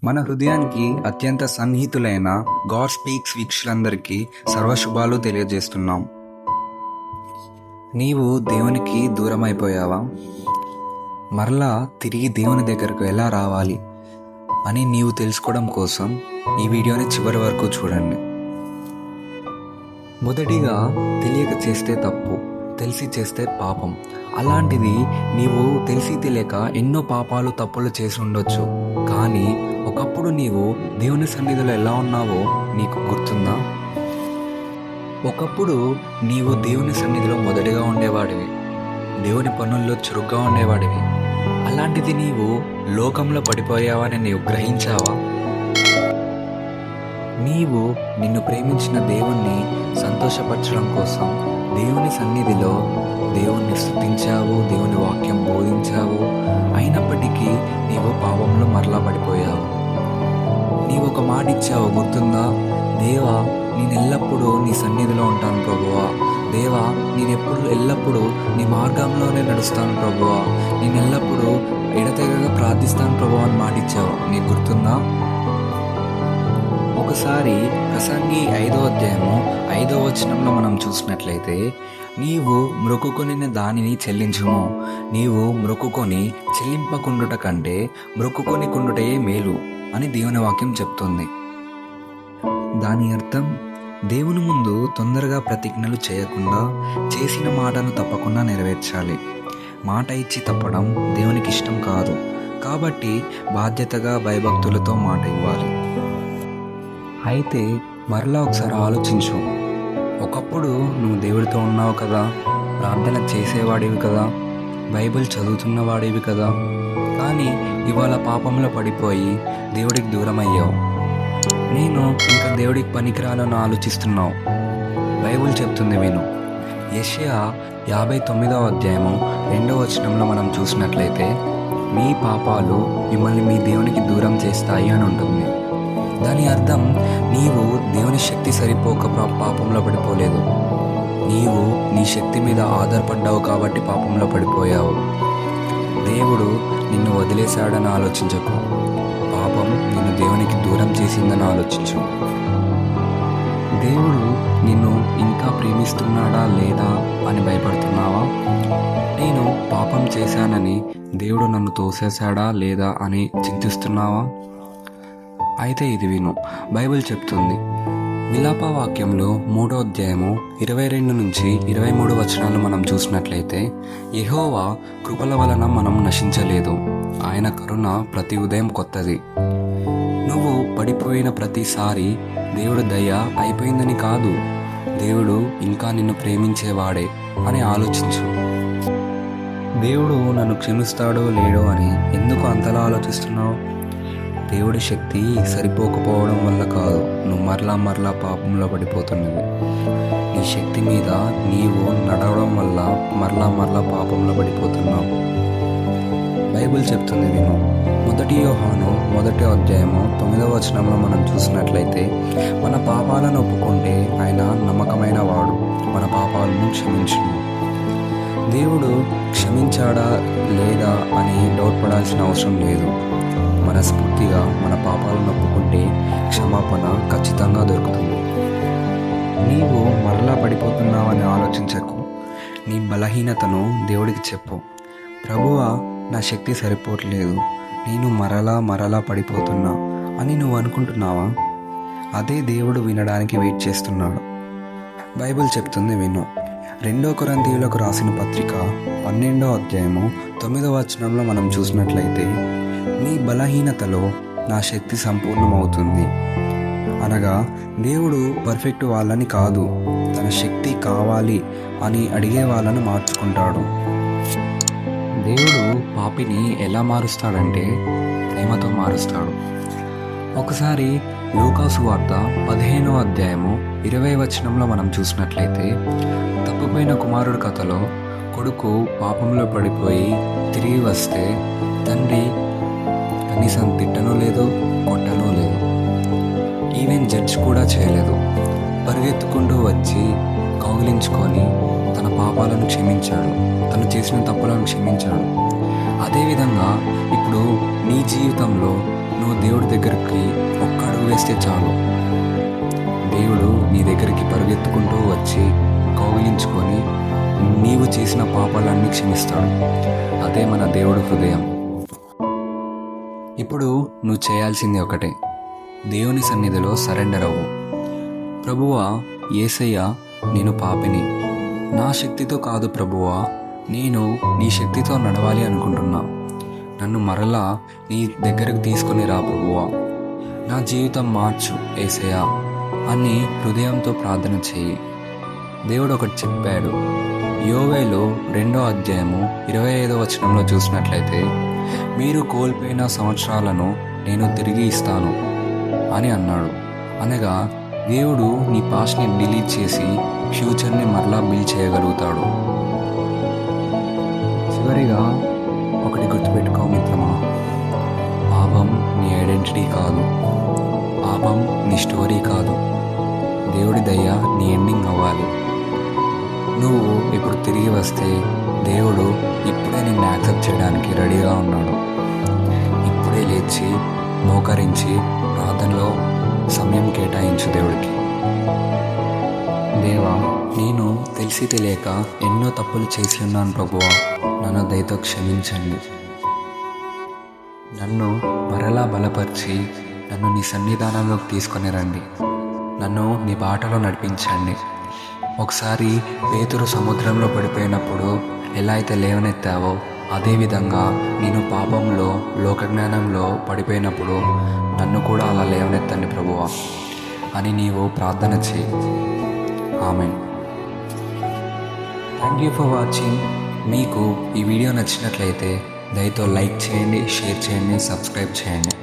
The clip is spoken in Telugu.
మన హృదయానికి అత్యంత సన్నిహితులైన గాడ్ స్పీక్స్ వీక్షకులందరికీ సర్వశుభాలు తెలియజేస్తున్నాం. నీవు దేవునికి దూరం అయిపోయావా? మరలా తిరిగి దేవుని దగ్గరకు ఎలా రావాలి అని నీవు తెలుసుకోవడం కోసం ఈ వీడియోని చివరి వరకు చూడండి. మొదటిగా, తెలియక చేస్తే తప్పు, తెలిసి చేస్తే పాపం. అలాంటిది నీవు తెలిసి తెలియక ఎన్నో పాపాలు తప్పులు చేసి ఉండొచ్చు. కానీ ఒకప్పుడు నీవు దేవుని సన్నిధిలో ఎలా ఉన్నావో నీకు గుర్తుందా? ఒకప్పుడు నీవు దేవుని సన్నిధిలో మొదటిగా ఉండేవాడివి, దేవుని పనుల్లో చురుగ్గా ఉండేవాడివి. అలాంటిది నీవు లోకంలో పడిపోయావని నీవు గ్రహించావా? నీవు నిన్ను ప్రేమించిన దేవుణ్ణి సంతోషపరచడం కోసం దేవుని సన్నిధిలో దేవుణ్ణి స్తుతించావు, దేవుని వాక్యం బోధించావు. అయినప్పటికీ నీవు పాపంలో మరలా పడిపోయావు. నీవు ఒక మాట ఇచ్చావు, గుర్తుందా? దేవా, నేను ఎల్లప్పుడూ నీ సన్నిధిలో ఉంటాను ప్రభువా. దేవా, నేను ఎల్లప్పుడూ నీ మార్గంలోనే నడుస్తాను ప్రభువా. నేను ఎల్లప్పుడూ ఎడతెగక ప్రార్థిస్తాను ప్రభువా అని మాట ఇచ్చావు. నీకు గుర్తుందా? ఒకసారి ప్రసంగి 5వ అధ్యాయము 5వ వచనంలో మనం చూసినట్లయితే, నీవు మ్రొక్కుకొనిన దానిని చెల్లించుము, నీవు మ్రొక్కుకొని చెల్లింపకుండుట కంటే మ్రొక్కుకొని కుండుటయే మేలు అని దేవుని వాక్యం చెప్తుంది. దాని అర్థం, దేవుని ముందు తొందరగా ప్రతిజ్ఞలు చేయకుండా చేసిన మాటను తప్పకుండా నెరవేర్చాలి. మాట ఇచ్చి తప్పడం దేవునికి ఇష్టం కాదు. కాబట్టి బాధ్యతగా భయభక్తులతో మాట ఇవ్వాలి. అయితే మరలా ఒకసారి ఆలోచించు. ఒకప్పుడు నువ్వు దేవుడితో ఉన్నావు కదా, ప్రార్థన చేసేవాడివి కదా, బైబిల్ చదువుతున్నవాడివి కదా. కానీ ఇవాళ పాపంలో పడిపోయి దేవుడికి దూరం అయ్యావు. నేను ఇంకా దేవుడికి పనికిరాలని ఆలోచిస్తున్నావు. బైబిల్ చెప్తుంది విను. యెషయా 59వ అధ్యాయము 2వ వచనంలో మనం చూసినట్లయితే, మీ పాపాలు మిమ్మల్ని మీ దేవునికి దూరం చేస్తాయి అని ఉంటుంది. దాని అర్థం, నీవు దేవుని శక్తి సరిపోక పాపంలో పడిపోలేదు. నీవు నీ శక్తి మీద ఆధారపడ్డావు కాబట్టి పాపంలో పడిపోయావు. దేవుడు నిన్ను వదిలేశాడని ఆలోచించకు. పాపం నిన్ను దేవునికి దూరం చేసిందని ఆలోచించు. దేవుడు నిన్ను ఇంకా ప్రేమిస్తున్నాడా లేదా అని భయపడుతున్నావా? నేను పాపం చేశానని దేవుడు నన్ను తోసేశాడా లేదా అని చింతిస్తున్నావా? అయితే ఇది విను. బైబిల్ చెప్తుంది, విలాప వాక్యంలో 3వ అధ్యాయము 22 నుంచి 23 వచనాలు మనం చూసినట్లయితే, యెహోవా కృపల వలన మనం నశించలేదు, ఆయన కరుణ ప్రతి ఉదయం కొత్తది. నువ్వు పడిపోయిన ప్రతిసారి దేవుడు దయ అయిపోయిందని కాదు, దేవుడు ఇంకా నిన్ను ప్రేమించేవాడే అని ఆలోచించు. దేవుడు నన్ను క్షమిస్తాడో లేడో అని ఎందుకు అంతలా ఆలోచిస్తున్నావు? దేవుడి శక్తి సరిపోకపోవడం వల్ల కాదు, నువ్వు మరలా పాపంలో పడిపోతున్నది. నీ శక్తి మీద నీవు నడవడం వల్ల మరలా పాపంలో పడిపోతున్నావు. బైబిల్ చెప్తుంది విను. 1 యోహాను 1వ అధ్యాయము 9వ వచనంలో మనం చూసినట్లయితే, మన పాపాలను ఒప్పుకుంటే ఆయన నమ్మకమైన వాడు, మన పాపాలను క్షమించును. దేవుడు క్షమించాడా లేదా అని డౌట్ పడాల్సిన అవసరం లేదు. మనస్ఫూర్తిగా మన పాపాలను ఒప్పుకుంటే క్షమాపణ ఖచ్చితంగా దొరుకుతుంది. నీవు మరలా పడిపోతున్నావని ఆలోచించకు. నీ బలహీనతను దేవుడికి చెప్పు. ప్రభువా, నా శక్తి సరిపోవట్లేదు, నేను మరలా పడిపోతున్నా అని నువ్వు అనుకుంటున్నావా? అదే దేవుడు వినడానికి వెయిట్ చేస్తున్నాడు. బైబిల్ చెప్తుంది విను. 2 కొరింథీయులకు రాసిన పత్రిక 12వ అధ్యాయము 9వ వచనంలో మనం చూసినట్లయితే, నీ బలహీనతలో నా శక్తి సంపూర్ణమవుతుంది. అనగా దేవుడు పర్ఫెక్ట్ వాళ్ళని కాదు, తన శక్తి కావాలి అని అడిగే వాళ్ళను మార్చుకుంటాడు. దేవుడు పాపిని ఎలా మారుస్తాడంటే ప్రేమతో మారుస్తాడు. ఒకసారి లూకాసు వార్త 15వ అధ్యాయము 20వ వచనంలో మనం చూసినట్లయితే, తప్పిపోయిన కుమారుడు కథలో కొడుకు పాపంలో పడిపోయి తిరిగి వస్తే తండ్రి కనీసం తిట్టనూ లేదు, కొట్టనూ లేదు, ఈవెన్ జడ్జ్ కూడా చేయలేదు. పరిగెత్తుకుంటూ వచ్చి కౌగిలించుకొని తన పాపాలను క్షమించాడు, తను చేసిన తప్పులను క్షమించాడు. అదేవిధంగా ఇప్పుడు నీ జీవితంలో నువ్వు దేవుడి దగ్గరికి ఒక్క అడుగు వేస్తే చాలు, దేవుడు నీ దగ్గరికి పరుగెత్తుకుంటూ వచ్చి కౌగిలించుకొని నీవు చేసిన పాపాలన్నీ క్షమిస్తాడు. అదే మన దేవుడు హృదయం. ఇప్పుడు నువ్వు చేయాల్సింది ఒకటే, దేవుని సన్నిధిలో సరెండర్ అవ్వు. ప్రభువా, యేసయ్య, నేను పాపిని, నా శక్తితో కాదు ప్రభువా, నేను నీ శక్తితో నడవాలి అనుకుంటున్నా. నన్ను మరలా నీ దగ్గరకు తీసుకొని రా ప్రభువా, నా జీవితం మార్చు యేసయ్య అని హృదయంతో ప్రార్థన చేయి. దేవుడు ఒకటి చెప్పాడు. యోవేలు 2వ అధ్యాయము 25వ వచనంలో చూసినట్లయితే, మీరు కోల్పోయిన సంవత్సరాలను నేను తిరిగి ఇస్తాను అని అన్నాడు. అనగా దేవుడు నీ పాస్ట్ని డిలీట్ చేసి ఫ్యూచర్ని మరలా బిల్డ్ చేయగలుగుతాడు. చివరిగా ఒకటి గుర్తుపెట్టుకో మిత్రమా, పాపం నీ ఐడెంటిటీ కాదు, పాపం నీ స్టోరీ కాదు, దేవుడి దయ నీ ఎండింగ్ అవ్వాలి. నువ్వు ఇప్పుడు తిరిగి వస్తే దేవుడు ఇప్పుడే నిన్ను యాక్సెప్ట్ చేయడానికి రెడీగా ఉన్నాడు. ఇప్పుడే లేచి మోకరించి ప్రార్థనలో సమయం కేటాయించు దేవుడికి. దేవా, నేను తెలిసి తెలియక ఎన్నో తప్పులు చేసి ఉన్నాను ప్రభువా, నన్ను దయతో క్షమించండి. నన్ను మరలా బలపరిచి నన్ను నీ సన్నిధానంలోకి తీసుకొని రండి. నన్ను నీ బాటలో నడిపించండి. ఒకసారి పేతురు సముద్రంలో పడిపోయినప్పుడు ఎలా అయితే లేవనెత్తావో, అదేవిధంగా నేను పాపంలో లోకజ్ఞానంలో పడిపోయినప్పుడు నన్ను కూడా అలా లేవనెత్తండి ప్రభువా అని నీవు ప్రార్థన చేయి. Amen. Thank you for watching. మీకు ఈ వీడియో నచ్చినట్లయితే దయతో లైక్ చేయండి, షేర్ చేయండి, సబ్స్క్రైబ్ చేయండి.